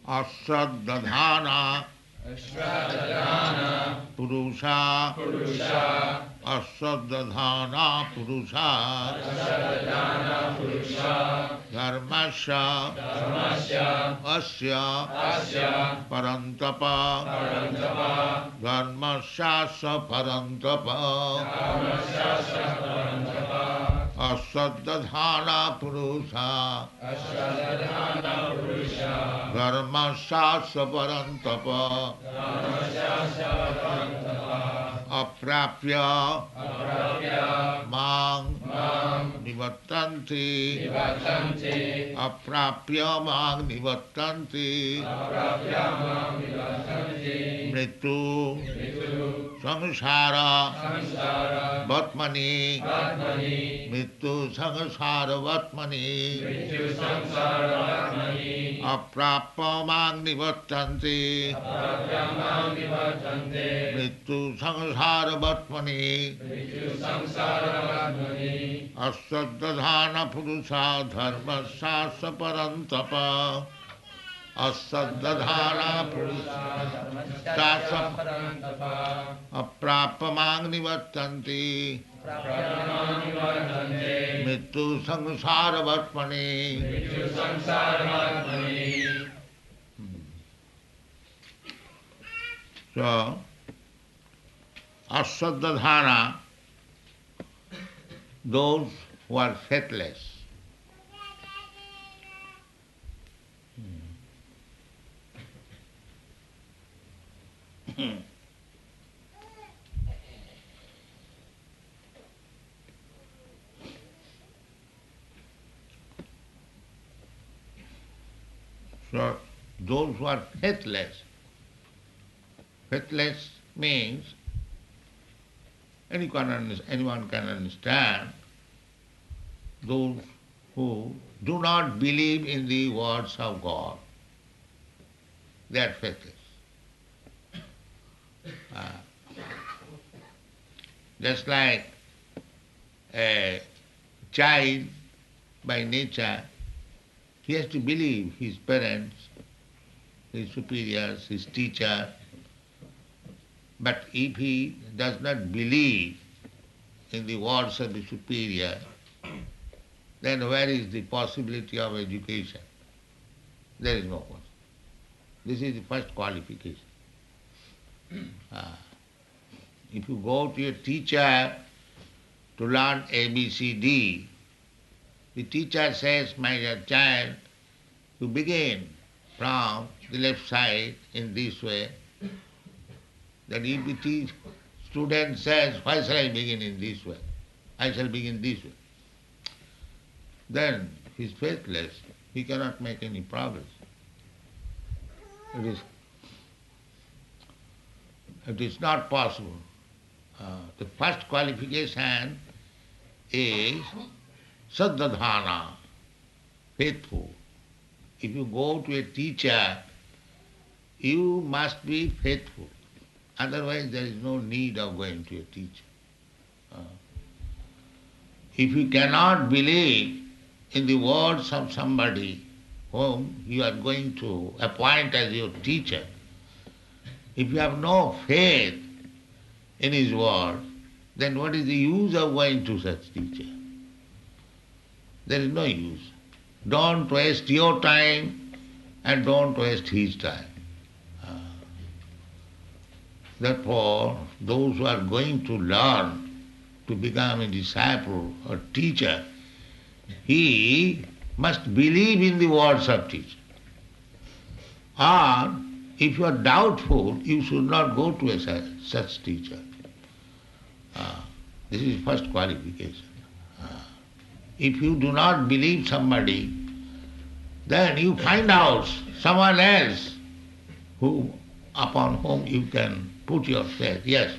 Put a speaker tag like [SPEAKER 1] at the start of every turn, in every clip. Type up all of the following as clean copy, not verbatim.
[SPEAKER 1] asaddadhana purusha asaddadhana purusha dharmasya asya parantapa dharmasya sa parantapa asaddadhana purusha dharmasya sa parantapa aprapya mang nivattanti aprapya mang nivattanti mritu samsara vatmani mritu samsara vatmani aprapya mang nivattanti mritu samsara vatmani asaddadhana purusha dharmasya sa parantapa asaddadhana purusha aprapya mang nivattanti mritu samsara vatmani. So, asaddadhana, those who are faithless. So, those who are faithless, faithless means anyone can understand those who do not believe in the words of God. They are faithless. Just like a child by nature, he has to believe his parents, his superiors, his teacher. But if he does not believe in the words of the superior, then where is the possibility of education? There is no possibility. This is the first qualification. If you go to a teacher to learn ABCD, the teacher says, my dear child, you begin from the left side in this way. Then if the student says, why shall I begin in this way? I shall begin this way. Then he is faithless. He cannot make any progress. It is not possible. The first qualification is saddadhana, faithful. If you go to a teacher, you must be faithful. Otherwise there is no need of going to a teacher. If you cannot believe in the words of somebody whom you are going to appoint as your teacher, if you have no faith in his word, then what is the use of going to such teacher? There is no use. Don't waste your time and don't waste his time. Therefore, those who are going to learn to become a disciple or teacher, he must believe in the words of teacher. Or, if you are doubtful, you should not go to a such teacher. This is first qualification. If you do not believe somebody, then you find out someone else upon whom you can put your faith. Yes,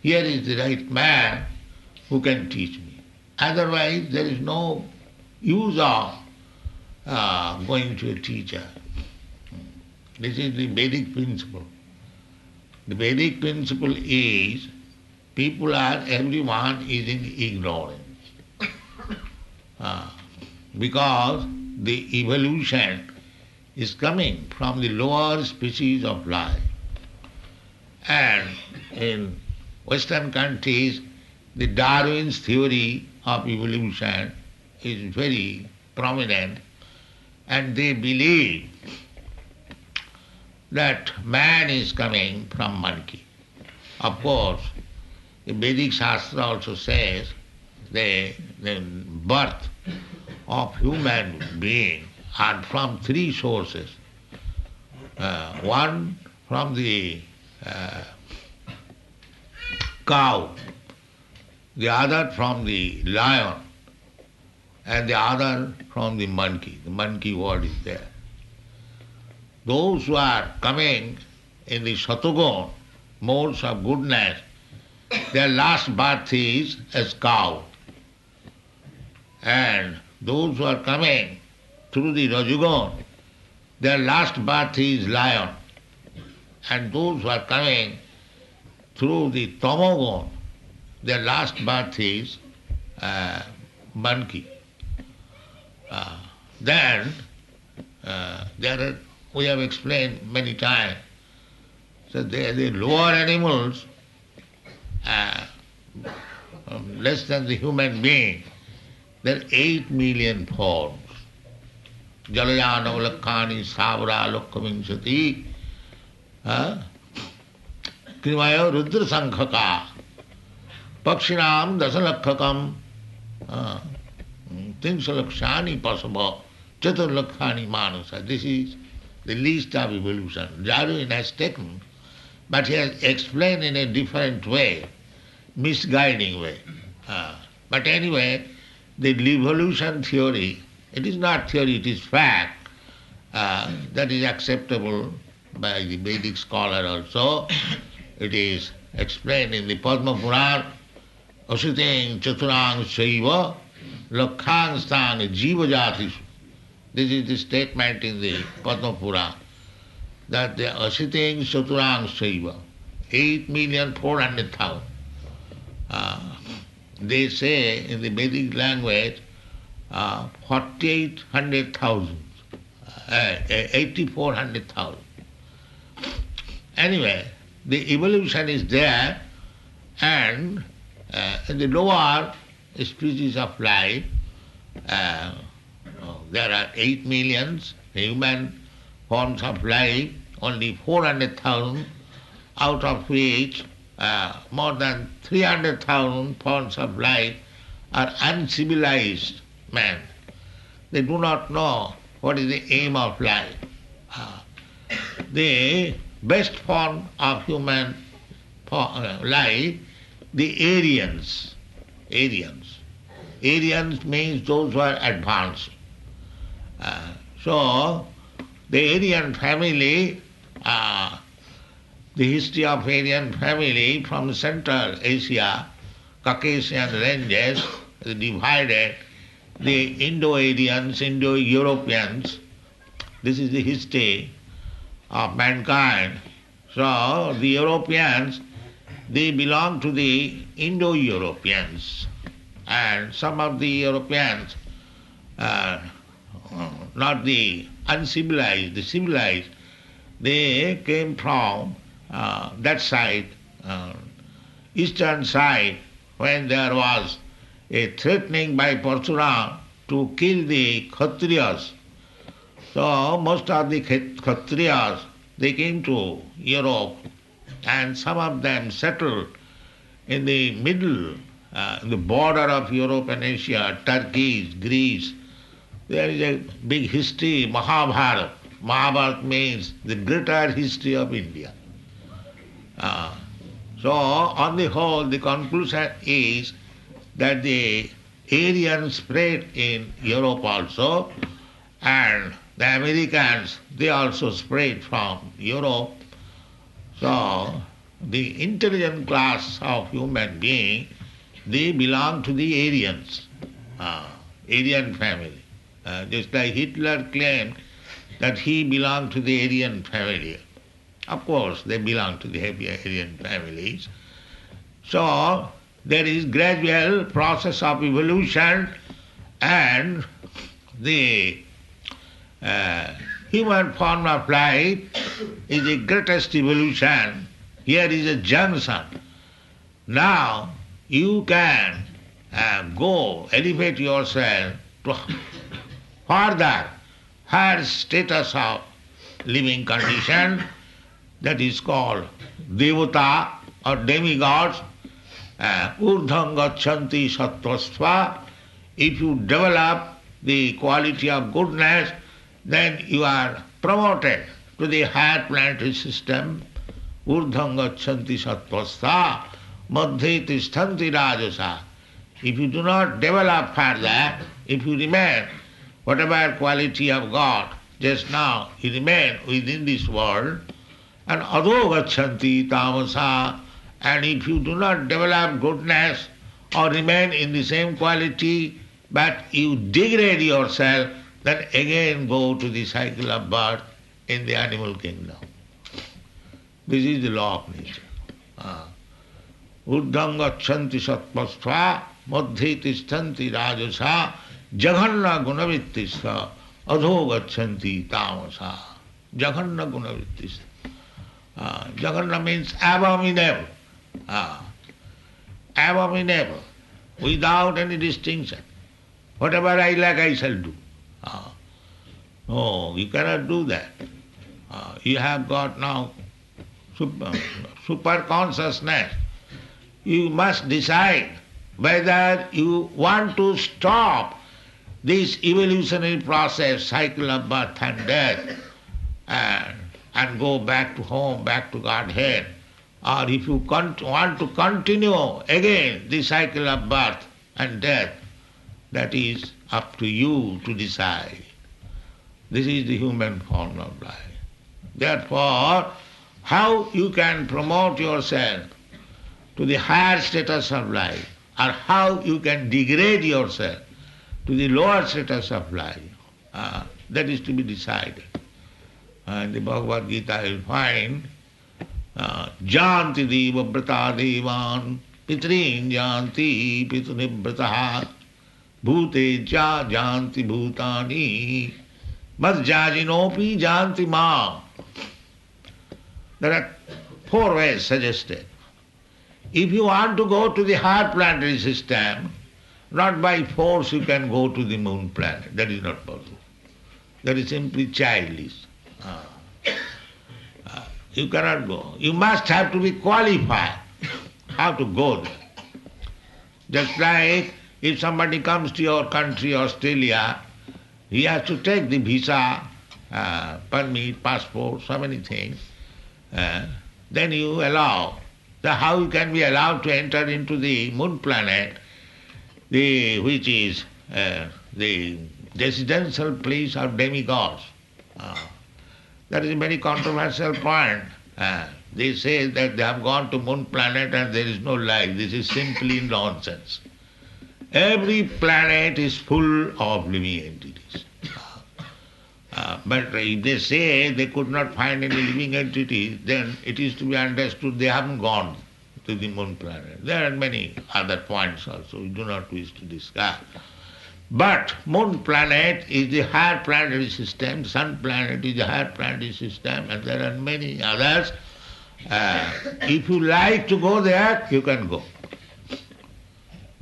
[SPEAKER 1] here is the right man who can teach me. Otherwise, there is no use of going to a teacher. This is the Vedic principle. The Vedic principle is everyone is in ignorance. Because the evolution is coming from the lower species of life. And in Western countries, the Darwin's theory of evolution is very prominent, and they believe that man is coming from monkey. Of course, the Vedic Shastra also says the birth of human being are from three sources. One from the cow, the other from the lion, and the other from the monkey. The monkey word is there. Those who are coming in the Satugun, modes of goodness, their last birth is as cow. And those who are coming through the Rajugun, their last birth is lion. And those who are coming through the Tamogun, their last birth is monkey. Then there are, we have explained many times, so the lower animals, less than the human being, there are 8 million forms. Jalayana Lakkani Savra Lokkavinsati Krimaya Rudra Sankhaka Pakshinam Dasalakkakam Tinsalakshani Pasaba Chaturlakhani Manasa. This is the list of evolution. Darwin has taken, but he has explained in a different way, misguiding way. But anyway, the evolution theory, it is not theory, it is fact, that is acceptable by the Vedic scholar also. It is explained in the Padma Purana, Asiting Chaturang Shaiva Lakhang Stang Jiva Jatishu. This is the statement in the Padma Purana, that the Asiting Chaturang Shaiva, 8,400,000. They say in the Vedic language 4,800,000, 8,400,000. Anyway, the evolution is there, and in the lower species of life, there are 8 millions human forms of life, only 400,000, out of which more than 300,000 forms of life are uncivilized men. They do not know what is the aim of life. The best form of human life, the Aryans. Aryans means those who are advanced. So, the Aryan family, the history of Aryan family from Central Asia, Caucasian ranges, divided the Indo-Aryans, Indo-Europeans. This is the history of mankind. So, the Europeans, they belong to the Indo-Europeans. And some of the Europeans, not the uncivilized, the civilized, they came from that side, eastern side, when there was a threatening by Parsuram to kill the Kshatriyas. So most of the Kshatriyas, they came to Europe, and some of them settled in the middle, the border of Europe and Asia, Turkey, Greece. There is a big history, Mahabharata. Mahabharata means the greater history of India. So, on the whole, the conclusion is that the Aryans spread in Europe also, and the Americans, they also spread from Europe. So, the intelligent class of human being, they belong to the Aryans, Aryan family. Just like Hitler claimed that he belonged to the Aryan family. Of course, they belong to the Aryan families. So, there is gradual process of evolution, and the human form of life is the greatest evolution. Here is a junction. Now you can go elevate yourself to further higher status of living condition, that is called devata or demigods. Urdhvam gacchanti sattvastva. If you develop the quality of goodness, then you are promoted to the higher planetary system. Urdhvam gacchanti sattvastha madhye tishthanti rajasa. If you do not develop further, if you remain whatever quality of God just now, you remain within this world, and adho gacchanti tamasa, and if you do not develop goodness or remain in the same quality, but you degrade yourself, then again go to the cycle of birth in the animal kingdom. This is the law of nature. Urdhvam gacchanti sattvastha madhye tishthanti rajasa jaghanna gunavittistha adho gacchanti tamasa. Jaghanna gunavittistha. Jaghanna means abominable. Abominable, without any distinction. Whatever I like, I shall do. No, you cannot do that. You have got now super consciousness. You must decide whether you want to stop this evolutionary process, cycle of birth and death, and go back to home, back to Godhead, or if you want to continue again the cycle of birth and death, that is up to you to decide. This is the human form of life. Therefore, how you can promote yourself to the higher status of life, or how you can degrade yourself to the lower status of life, that is to be decided. In the Bhagavad Gita you will find janti deva brata devan pitrin janti pitunibrataha bhute ja janti bhutani madjajinopi janti mam. There are 4 ways suggested. If you want to go to the higher planetary system, not by force you can go to the moon planet. That is not possible. That is simply childish. You cannot go. You must have to be qualified how to go there. Just like if somebody comes to your country, Australia, he has to take the visa, permit, passport, so many things. Then you allow. How you can be allowed to enter into the moon planet, which is the residential place of demigods? That is a very controversial point. They say that they have gone to moon planet and there is no life. This is simply nonsense. Every planet is full of living entities. But if they say they could not find any living entities, then it is to be understood they haven't gone to the moon planet. There are many other points also we do not wish to discuss. But moon planet is the higher planetary system, sun planet is the higher planetary system, and there are many others. If you like to go there, you can go.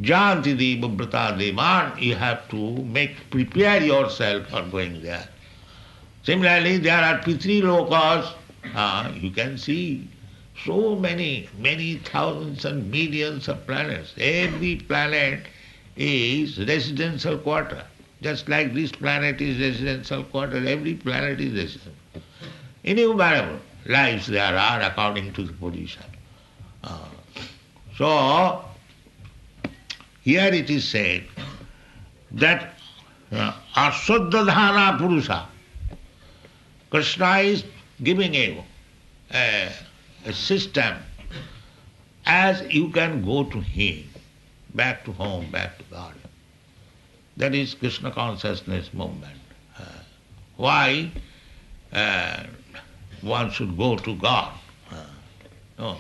[SPEAKER 1] Janti deva brata devan, you have to prepare yourself for going there. Similarly, there are Pitri lokas. You can see so many thousands and millions of planets. Every planet is residential quarter. Just like this planet is residential quarter, every planet is residential. Innumerable lives there are according to the position. So, here it is said that Aswaddhadhana Purusha, Krishna is giving you a system as you can go to him, back to home, back to God. That is Krishna consciousness movement. Why one should go to God? No,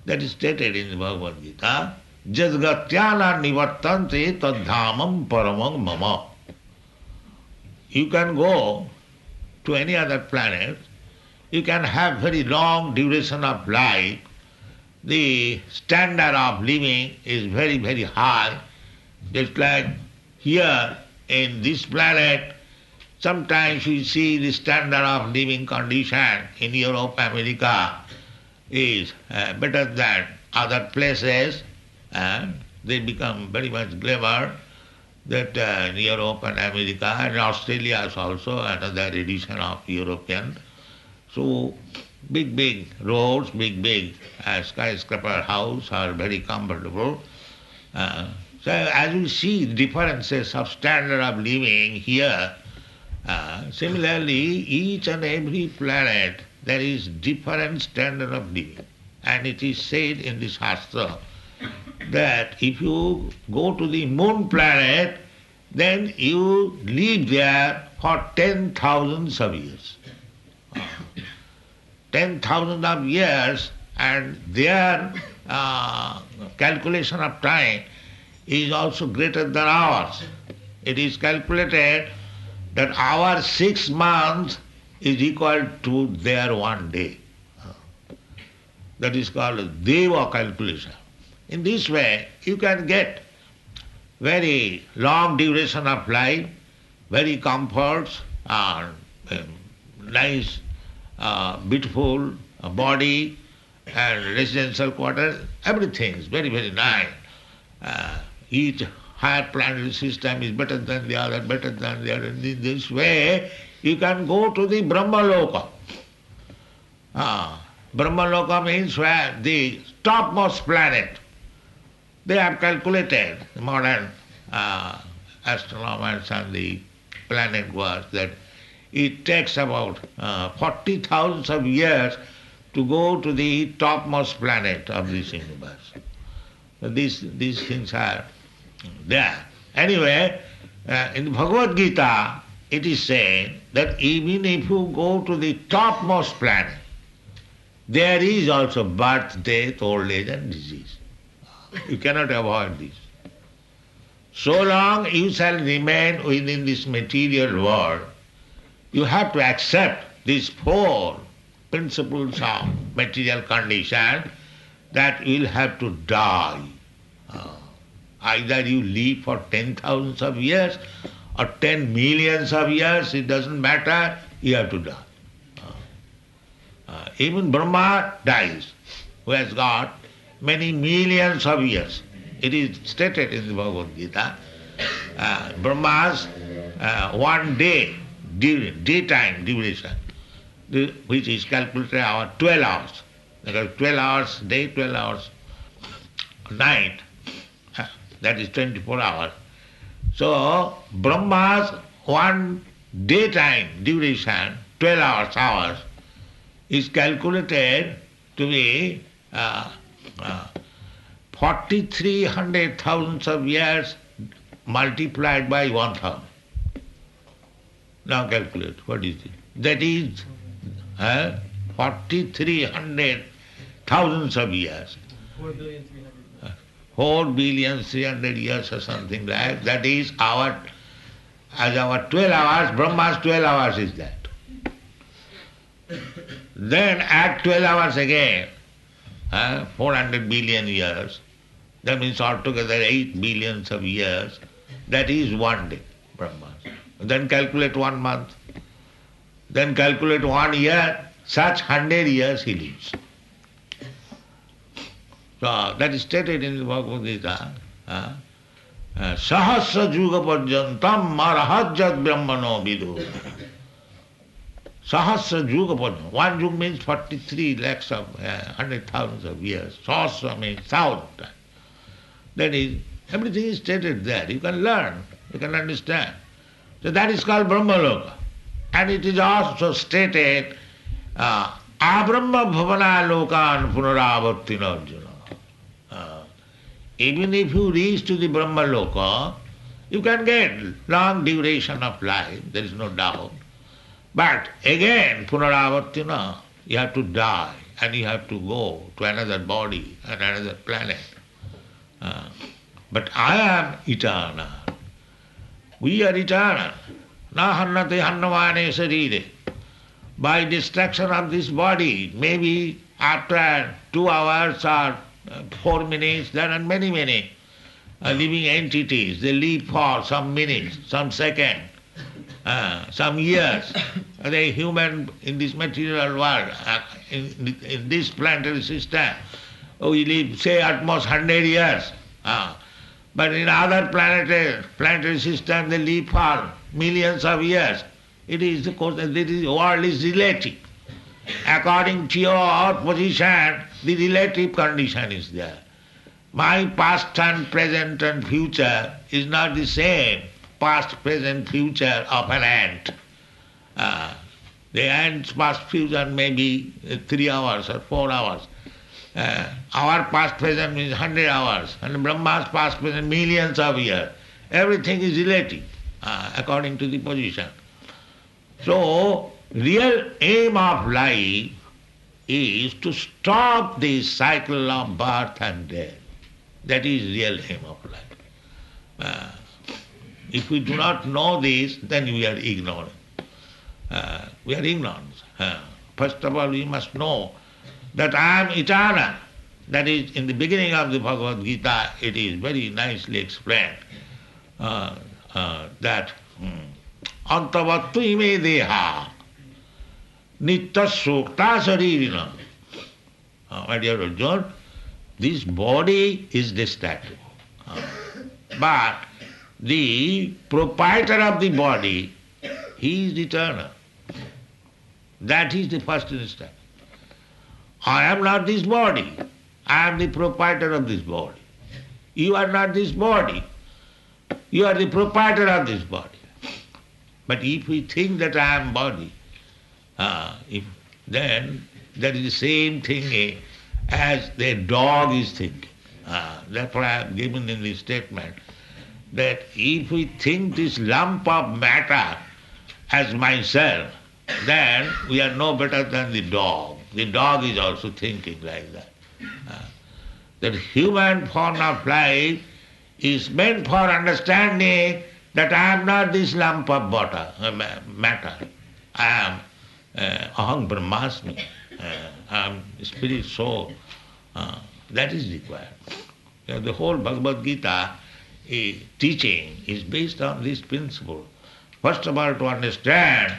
[SPEAKER 1] that is stated in the Bhagavad Gita. Jadgatyana nivartante tadhamam paramam mama. You can go to any other planet, you can have very long duration of life. The standard of living is very, very high. Just like here in this planet, sometimes we see the standard of living condition in Europe, America is better than other places, and they become very much clever that in Europe and America and Australia is also another edition of European. So big, big roads, big skyscraper house are very comfortable. So as we see differences of standard of living here, similarly each and every planet there is different standard of living. And it is said in the Shastra that if you go to the moon planet, then you live there for 10,000 of years. 10,000 of years, and their calculation of time is also greater than ours. It is calculated that our 6 months is equal to their 1 day. That is called Deva calculation. In this way, you can get very long duration of life, very comforts, and nice, beautiful body, and residential quarters. Everything is very, very nice. Each higher planetary system is better than the other, better than the other. In this way, you can go to the Brahmaloka. Brahmaloka means where the topmost planet. They have calculated, the modern astronomers and the planet works, that it takes about 40,000 of years to go to the topmost planet of this universe. So these things are there. Anyway, in Bhagavad Gita, it is said that even if you go to the topmost planet, there is also birth, death, old age and disease. You cannot avoid this. So long you shall remain within this material world, you have to accept these 4 principles of material condition, that you will have to die. Either you live for 10,000 of years or 10 millions of years, it doesn't matter, you have to die. Even Brahma dies, who has got many millions of years. It is stated in the Bhagavad Gita. Brahma's 1 day, daytime duration, which is calculated our 12 hours. Because 12 hours day, 12 hours night, that is 24 hours. So Brahma's 1 daytime duration, 12 hours, is calculated to be 4,300,000 of years multiplied by 1,000. Now calculate, what is it? That is 4,300,000 of years. 4,300,000,000 years or something like that is our 12 hours, Brahma's 12 hours is that. Then add 12 hours again, 400 billion years, that means altogether 8 billions of years, that is 1 day, Brahma's. Then calculate 1 month, then calculate 1 year, such 100 years he lives. So that is stated in the Bhagavad Gita. Sahasra juga parjantam marahajjat brahmano vidu. Sahasra juga parjantam. 1 yug means 43 lakhs of 100,000 of years. Sahasra means 1,000. That is, everything is stated there. You can learn, you can understand. So that is called Brahmaloka. And it is also stated, Abrahma bhavana lokan punaravartina arjuna. Even if you reach to the Brahma Loka, you can get long duration of life, there is no doubt. But again, punaravartina, you have to die and you have to go to another body and another planet. But I am eternal. We are eternal. Na hannate hannavane sarire. by destruction of this body. Maybe after 2 hours or 4 minutes, there are many living entities. They live for some minutes, some seconds, some years. The human in this material world, in this planetary system, we live, say, at most 100 years. But in other planetary system, they live for millions of years. It is, of course, the world is relative. According to your position, the relative condition is there. My past and present and future is not the same past, present, future of an ant. The ant's past, future may be 3 hours or 4 hours. Our past, present means 100 hours, and Brahma's past, present, millions of years. Everything is relative according to the position. So, real aim of life is to stop the cycle of birth and death. That is real aim of life. If we do not know this, then we are ignorant. We are ignorant. First of all, we must know that I am eternal. That is, in the beginning of the Bhagavad Gita, it is very nicely explained that antavattu ime deha nitya sukta saririna. My dear Arjuna, this body is destructible. But the proprietor of the body, he is eternal. That is the first instance. I am not this body. I am the proprietor of this body. You are not this body. You are the proprietor of this body. But if we think that I am body, then that is the same thing as the dog is thinking. Therefore I have given in this statement that if we think this lump of matter as myself, then we are no better than the dog. The dog is also thinking like that. That human form of life is meant for understanding that I am not this lump of matter. I am aham brahmasmi. I am spirit soul. That is required. The whole Bhagavad Gita teaching is based on this principle. First of all, to understand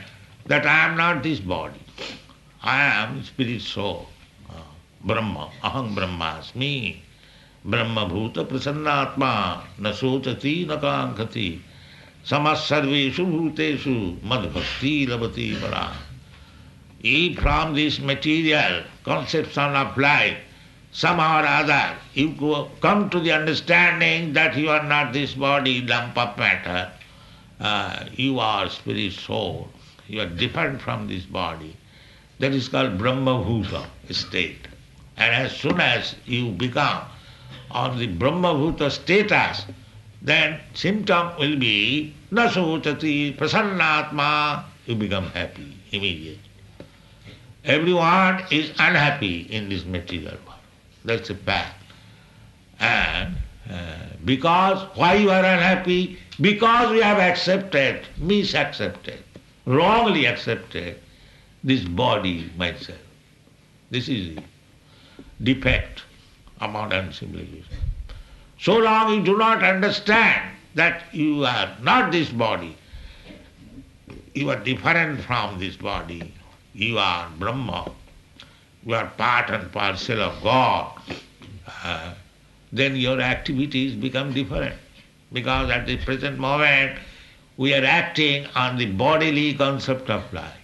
[SPEAKER 1] that I am not this body. I am spirit soul. Brahma, aham brahmasmi. Brahma bhuta prasannatma na sochati na kankati samas sarveshu bhuteshu mad bhakti labati para. If from this material conception of life, somehow or other, you come to the understanding that you are not this body, lump of matter, you are spirit soul, you are different from this body. That is called Brahma Bhuta state. And as soon as you become on the Brahma Bhuta status, then symptom will be Nasocati Prasannatma, you become happy immediately. Everyone is unhappy in this material world. That's a fact. And because, why you are unhappy? Because we have accepted, misaccepted, wrongly accepted this body, myself. This is the defect of modern civilization. So long you do not understand that you are not this body, you are different from this body, you are Brahma, you are part and parcel of God, then your activities become different. Because at the present moment we are acting on the bodily concept of life.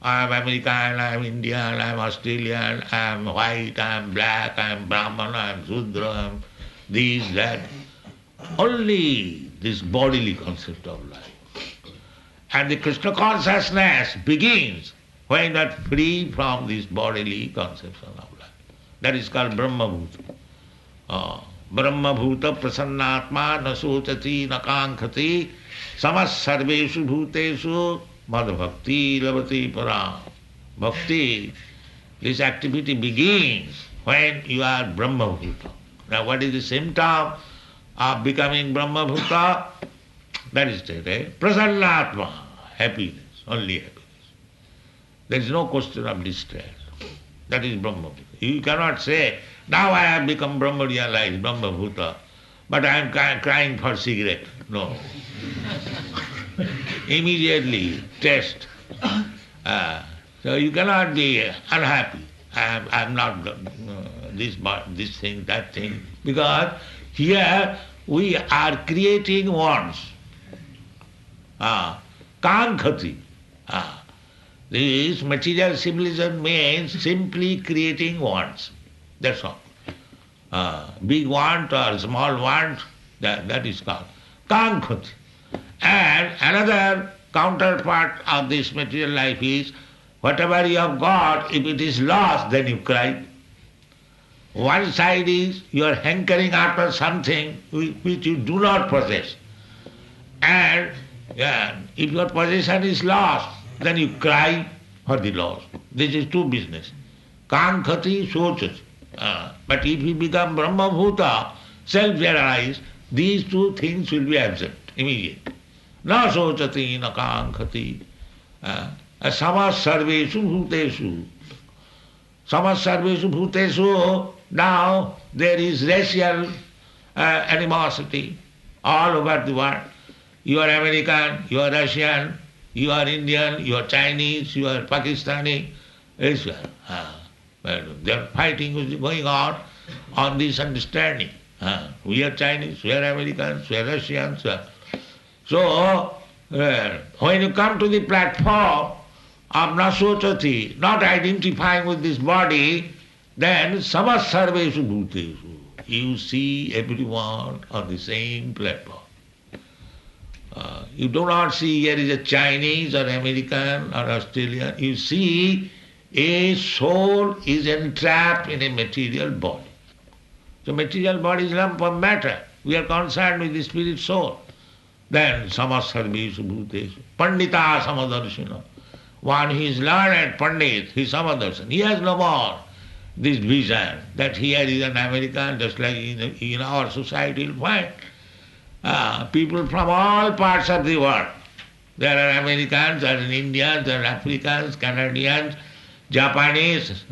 [SPEAKER 1] I am American, I am Indian, I am Australian, I am white, I am black, I am Brahman, I am Shudra, I am this, that. Only this bodily concept of life. And the Krishna consciousness begins when you are free from this bodily conception of life. That is called Brahma Bhuta. Brahma Bhuta prasannatma na sochati na kankati samas sarveshu bhuteshu mad bhakti labati para. Bhakti, this activity begins when you are Brahma Bhuta. Now what is the symptom of becoming Brahma Bhuta? That is stated, prasannatma, happiness, only happiness. There is no question of distress. That is Brahma. You cannot say, now I have become Brahma realized, Brahma Bhuta, but I am crying for cigarette. No. Immediately test. So you cannot be unhappy. I am not this thing, that thing. Because here we are creating wants. Kankhati. This material civilization means simply creating wants. That's all. Big want or small want, that is called Kankhati. And another counterpart of this material life is, whatever you have got, if it is lost, then you cry. One side is you are hankering after something which you do not possess. And if your possession is lost, then you cry for the loss. This is two business. Kankhati sochati. But if you become Brahma Bhuta, self-realized, these two things will be absent immediately. Na sochati, na kankhati. Samas sarveshu bhuteshu. Samas sarveshu bhuteshu. Now there is racial animosity all over the world. You are American, you are Russian, you are Indian, you are Chinese, you are Pakistani. They are fighting going on this understanding. We are Chinese, we are Americans, we are Russians. So, when you come to the platform of Nasochati, not identifying with this body, then samas sarveshu bhuteshu. You see everyone on the same platform. You do not see here is a Chinese or American or Australian. You see a soul is entrapped in a material body. So material body is lump of matter. We are concerned with the spirit soul. Then samas sarveshu bhuteshu. Pandita samadarshana. One who is learned, Pandit, he is samadarshana. He has no more this vision that here is an American, just like in our society you'll find. People from all parts of the world. There are Americans, there are Indians, there are Africans, Canadians, Japanese,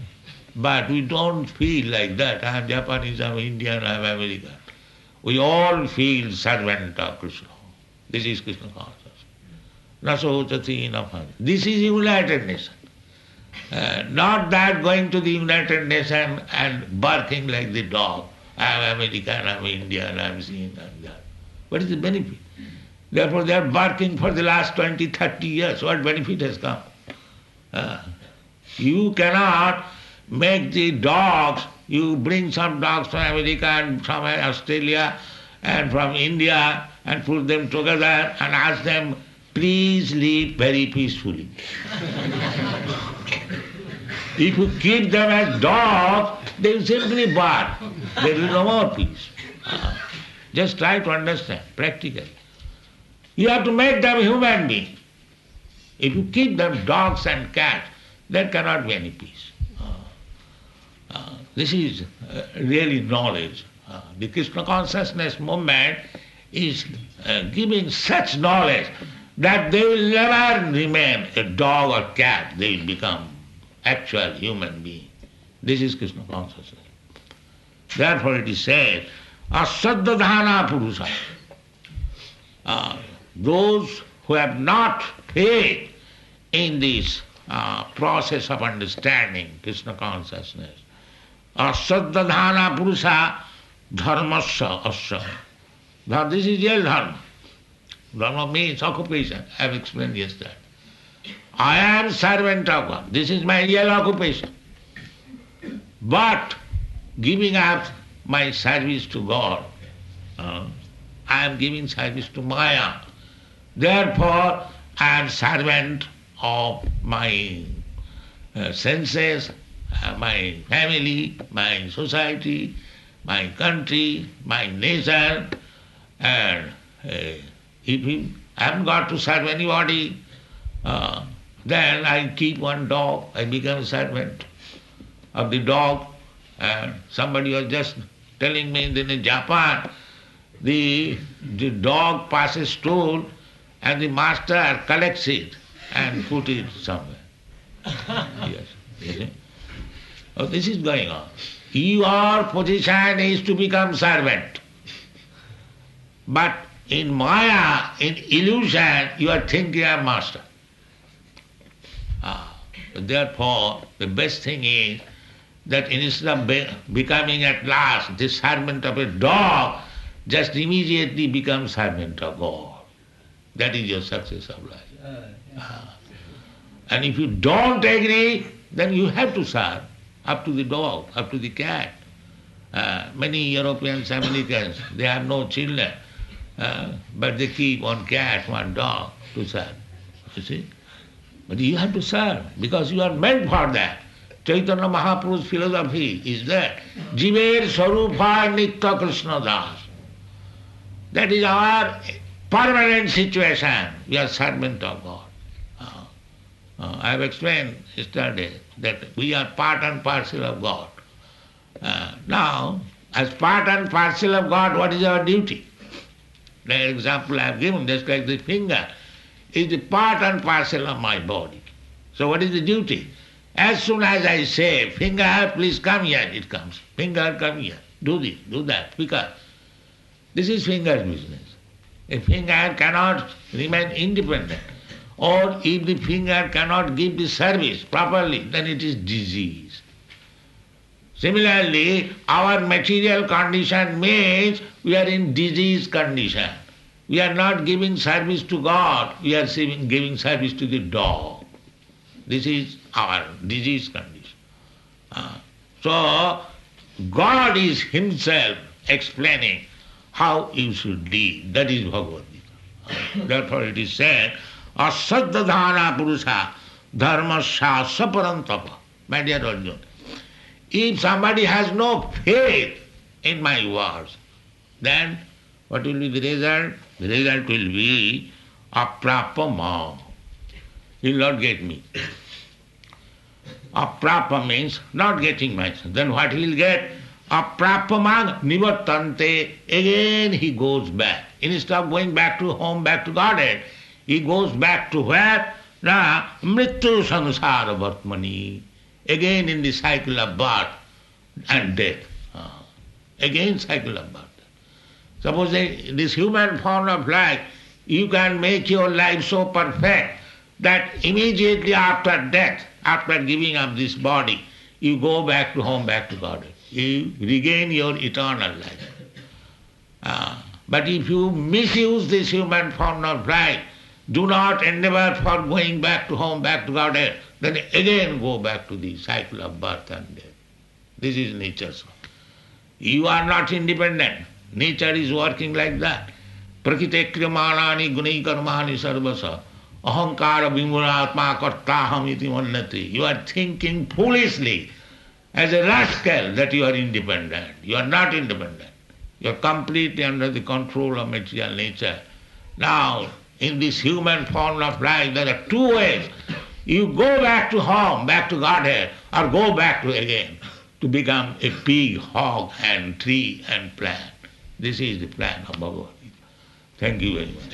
[SPEAKER 1] but we don't feel like that. I am Japanese, I am Indian, I am American. We all feel servant of Krishna. This is Krishna consciousness. Nasochati nafani. This is United Nation. Not that going to the United Nation and barking like the dog. I am American, I am Indian, I am seen, I am that. What is the benefit? Therefore they are barking for the last 20, 30 years. What benefit has come? You cannot make the dogs, you bring some dogs from America and from Australia and from India and put them together and ask them, please live very peacefully. If you keep them as dogs, they will simply bark. There will be no more peace. Just try to understand practically. You have to make them human beings. If you keep them dogs and cats, there cannot be any peace. This is really knowledge. The Krishna consciousness movement is giving such knowledge that they will never remain a dog or cat. They will become actual human being. This is Krishna consciousness. Therefore it is said, Asaddhadhana Purusa. Those who have not faith in this process of understanding Krishna consciousness, Asaddhadhana Purusa dharmasya asya. Now this is real dharma. Dharma means occupation. I have explained yesterday. I am servant of God. This is my real occupation. But giving up my service to God, I am giving service to Maya. Therefore, I am servant of my senses, my family, my society, my country, my nation. And if I haven't got to serve anybody, then I keep one dog, I become a servant of the dog. And somebody was just telling me that in Japan, the dog passes stool and the master collects it and put it somewhere. Yes. You see? Oh, this is going on. Your position is to become servant. But in Maya, in illusion, you are thinking of master. Therefore, the best thing is that instead of becoming at last the servant of a dog, just immediately become servant of God. That is your success of life. And if you don't agree, then you have to serve, up to the dog, up to the cat. Many Europeans, Americans, they have no children, but they keep one cat, one dog to serve. You see? But you have to serve, because you are meant for that. Chaitanya Mahaprabhu's philosophy is that Jiver Sarupa Nitya Krishna Das. That is our permanent situation. We are servant of God. I have explained yesterday that we are part and parcel of God. Now, as part and parcel of God, what is our duty? The example I have given, just like the finger, is the part and parcel of my body. So what is the duty? As soon as I say, finger, please come here, it comes. Finger, come here. Do this, do that. Because this is finger's business. A finger cannot remain independent. Or if the finger cannot give the service properly, then it is disease. Similarly, our material condition means we are in disease condition. We are not giving service to God, we are giving service to the dog. This is our disease condition. So, God is Himself explaining how you should live. That is Bhagavad Gita. Therefore it is said, Asaddhana Purusha Dharmasya Saparantapa. My dear Arjuna, if somebody has no faith in my words, then what will be the result? The result will be aprapama. He will not get me. Aprapa means not getting myself. Then what he will get? Aprapamang nivartante. Again he goes back. Instead of going back to home, back to Godhead, he goes back to where? Na mrityu samsara vartmani. Again in the cycle of birth and death. Again cycle of birth. Suppose this human form of life, you can make your life so perfect that immediately after death, after giving up this body, you go back to home, back to God. You regain your eternal life. But if you misuse this human form of life, do not endeavor for going back to home, back to Godhead, then again go back to the cycle of birth and death. This is nature's law. You are not independent. Nature is working like that. Prakrite kriyamanani gunai karmani sarvasa ahankara vimuratma kartaham iti mannati. You are thinking foolishly as a rascal that you are independent. You are not independent. You are completely under the control of material nature. Now, in this human form of life, there are two ways. You go back to home, back to Godhead, or go back to again to become a pig, hog, and tree and plant. This is the plan of Bhagavad Gita. Thank you very much.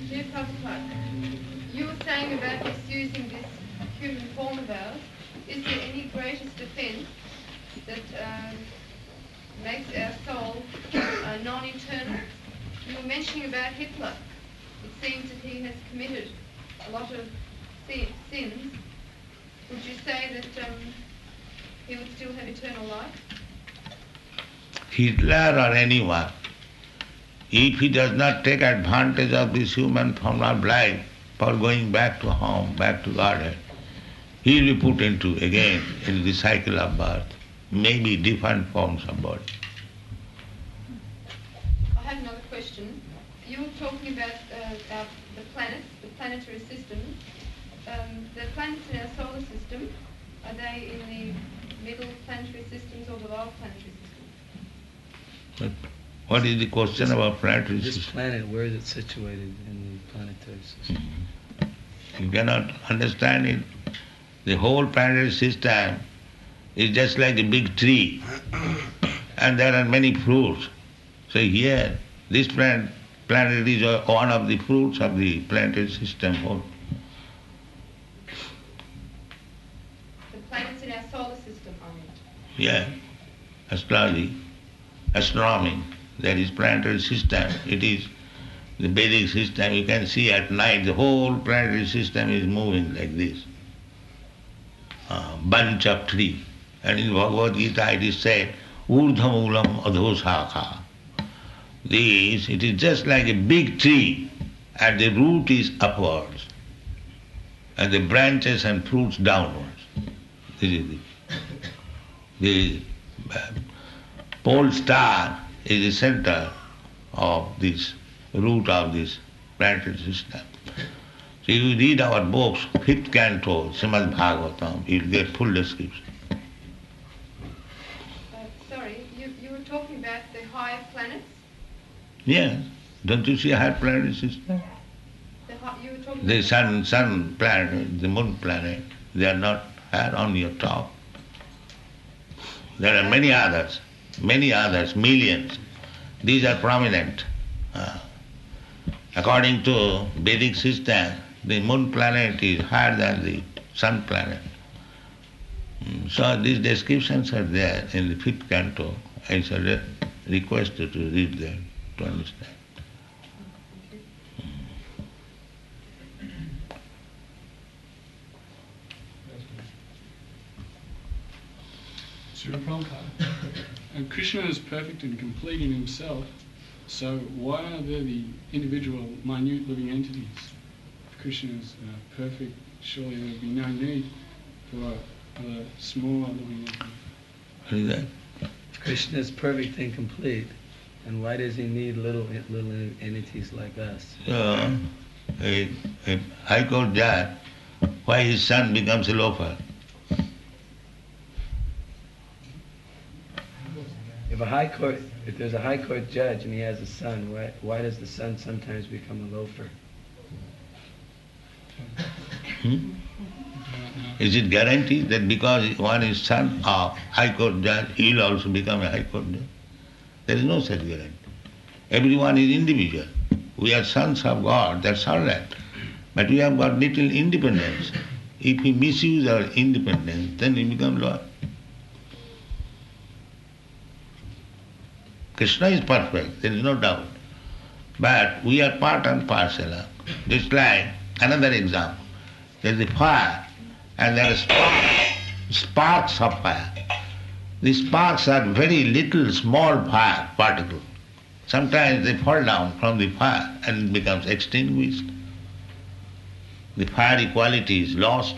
[SPEAKER 2] Dear Prabhupada, you were saying about misusing this human form of ours. Is there any greatest offence that makes our soul non-eternal? You were mentioning about Hitler. It seems that he has committed a lot of sins. Would you say that he would still have eternal life?
[SPEAKER 1] Hitler or anyone, if he does not take advantage of this human form of life for going back to home, back to Godhead, he will be put into the cycle of birth, maybe different forms of body.
[SPEAKER 2] I have another question. You were talking about the planets, the planetary systems. The planets in our solar system, are they in the middle planetary systems or the lower planetary systems?
[SPEAKER 1] But what is the question about planetary
[SPEAKER 3] This
[SPEAKER 1] system?
[SPEAKER 3] planet, where is it situated in the planetary system?
[SPEAKER 1] You cannot understand it. The whole planetary system is just like a big tree, and there are many fruits. So here, this planet Planet is one of the fruits of the planetary system.
[SPEAKER 2] The planets in our solar system, I mean.
[SPEAKER 1] Yeah, astrology, astronomy, that is planetary system. It is the Vedic system. You can see at night the whole planetary system is moving like this. Bunch of tree. And in Bhagavad Gita it is said, Urdhamulam adhosakha. This, it is just like a big tree, and the root is upwards, and the branches and fruits downwards. This is the pole star is the center of this root of this planetary system. So if you read our books, 5th canto, Srimad Bhagavatam, you will get full description.
[SPEAKER 2] Sorry, you were talking about the higher planets?
[SPEAKER 1] Yes. Don't you see higher planetary system?
[SPEAKER 2] You were talking
[SPEAKER 1] The
[SPEAKER 2] about
[SPEAKER 1] sun planet, the moon planet, they are not higher on your top. There are many others, millions. These are prominent. According to Vedic system, the moon planet is higher than the sun planet. So these descriptions are there in the 5th canto. I shall request you to read them to understand.
[SPEAKER 4] Srila Prabhupada, and Krishna is perfect and complete in himself, so why are there the individual, minute living entities? If Krishna is perfect, surely there would be no need for a smaller living entity.
[SPEAKER 1] What is that?
[SPEAKER 3] If Krishna is perfect and complete, and why does he need little entities like us?
[SPEAKER 1] So, a High Court judge, why his son becomes a loafer?
[SPEAKER 3] If there's a high court judge and he has a son, why does the son sometimes become a loafer?
[SPEAKER 1] Is it guaranteed that because one is son of High Court judge, he will also become a High Court judge? There is no such guarantee. Everyone is individual. We are sons of God, that's all right. But we have got little independence. If we misuse our independence, then we become lower. Krishna is perfect, there is no doubt. But we are part and parcel of. Just like another example. There is a fire and there are sparks of fire. These sparks are very little small fire particles. Sometimes they fall down from the fire and it becomes extinguished. The fiery quality is lost.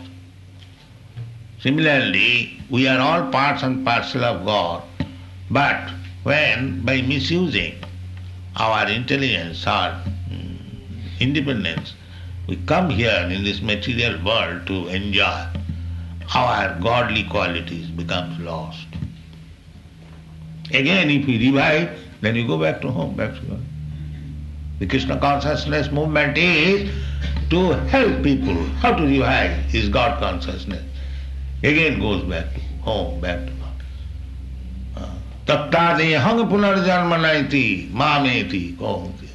[SPEAKER 1] Similarly, we are all parts and parcel of God, but when by misusing our intelligence or independence, we come here in this material world to enjoy, our godly qualities becomes lost. Again, if we revive, then you go back to home, back to God. The Krishna consciousness movement is to help people. How to revive is God consciousness. Again goes back to home, back to God. Tattadehang punarjanmanaiti mameti kaunti.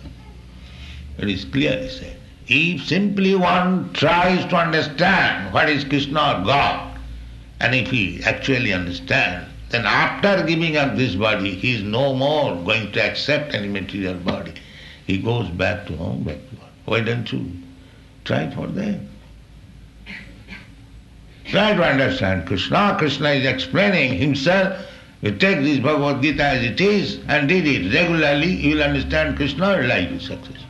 [SPEAKER 1] It is clearly said. If simply one tries to understand what is Krishna or God, and if he actually understands, then after giving up this body, he is no more going to accept any material body. He goes back to home, back to God. Why don't you try for them? Try to understand Krishna. Krishna is explaining himself. You take this Bhagavad Gita as it is and read it regularly, you will understand Krishna and life is successful.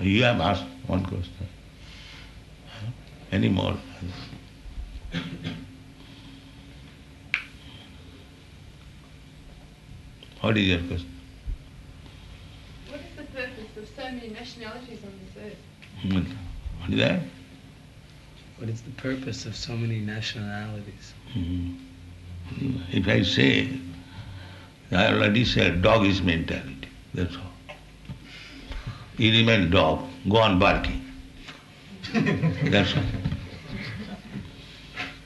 [SPEAKER 1] You have asked one question. Any more? What is your question?
[SPEAKER 2] what is the purpose of so many nationalities on this earth?
[SPEAKER 1] What is that?
[SPEAKER 3] What is the purpose of so many nationalities?
[SPEAKER 1] If I say, I already said dog is mentality, that's all. You remain dog, go on barking. That's all.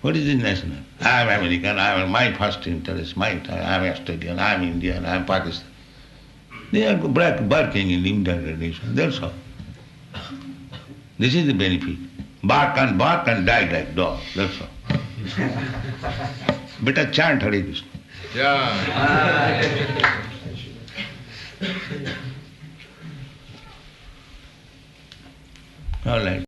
[SPEAKER 1] What is the national? I am American, my first interest, I am Australian, I am Indian, I am Pakistan. They are barking in Indian nation, that's all. This is the benefit. Bark and die like dog, that's all. Better chant Hare Kṛṣṇa.
[SPEAKER 5] Yeah.
[SPEAKER 1] All right.